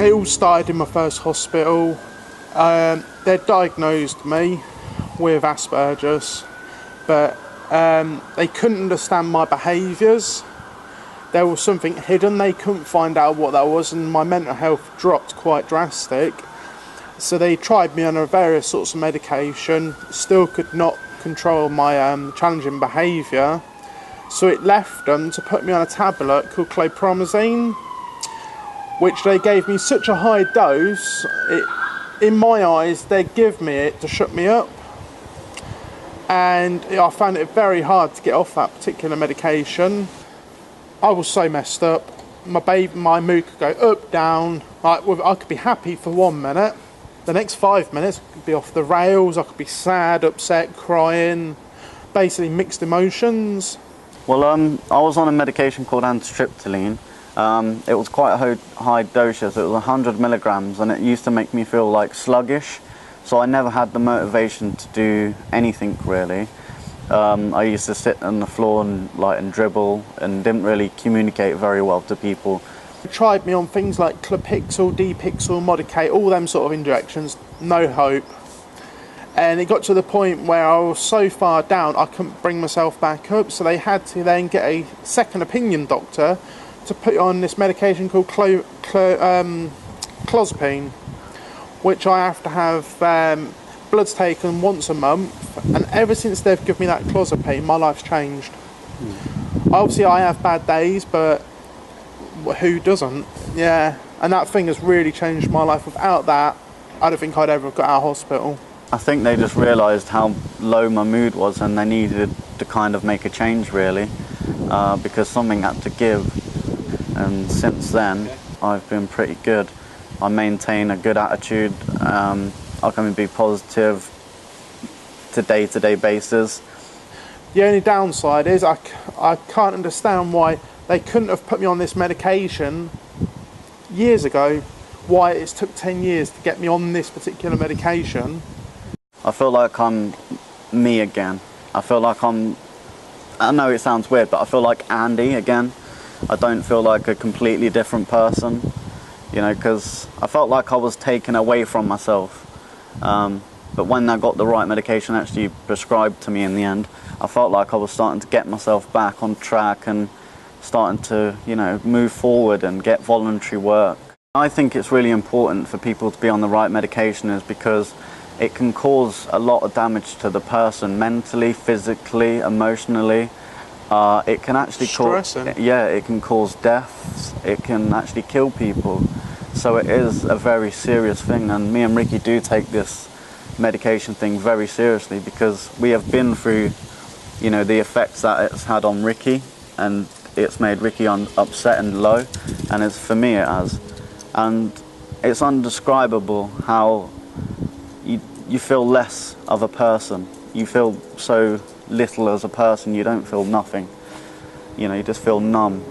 It all started in my first hospital. They diagnosed me with Asperger's, but they couldn't understand my behaviours. There was something hidden, they couldn't find out what that was, and my mental health dropped quite drastic. So they tried me on various sorts of medication, still could not control my challenging behaviour. So it left them to put me on a tablet called chlorpromazine, which they gave me such a high dose, in my eyes, they give me it to shut me up. And I found it very hard to get off that particular medication. I was so messed up. My mood could go up, down. I could be happy for 1 minute. The next 5 minutes I could be off the rails. I could be sad, upset, crying. Basically mixed emotions. Well, I was on a medication called amitriptyline. It was quite a high dosage. It was 100 milligrams, and it used to make me feel like sluggish. So I never had the motivation to do anything really. I used to sit on the floor and dribble, and didn't really communicate very well to people. They tried me on things like Clopixel, D-Pixel, Modicate, all them sort of injections, no hope. And it got to the point where I was so far down I couldn't bring myself back up, so they had to then get a second opinion doctor to put on this medication called clozapine, which I have to have bloods taken once a month, and ever since they've given me that clozapine, my life's changed. Obviously I have bad days, but who doesn't? Yeah, and that thing has really changed my life. Without that, I don't think I'd ever have got out of hospital. I think they just realised how low my mood was, and they needed to kind of make a change really, because something had to give. And since then, I've been pretty good. I maintain a good attitude. I can be positive to day-to-day basis. The only downside is I can't understand why they couldn't have put me on this medication years ago, why it took 10 years to get me on this particular medication. I feel like I'm me again. I feel like I know it sounds weird, but I feel like Andy again. I don't feel like a completely different person, you know, because I felt like I was taken away from myself. But when I got the right medication actually prescribed to me in the end, I felt like I was starting to get myself back on track and starting to, you know, move forward and get voluntary work. I think it's really important for people to be on the right medication is because it can cause a lot of damage to the person, mentally, physically, emotionally. It can actually it can cause deaths. It can actually kill people. So it is a very serious thing, and me and Ricky do take this medication thing very seriously because we have been through, you know, the effects that it's had on Ricky, and it's made Ricky upset and low, and it's for me it has, and it's undescribable how you feel less of a person. You feel so little as a person, you don't feel nothing. You know, you just feel numb.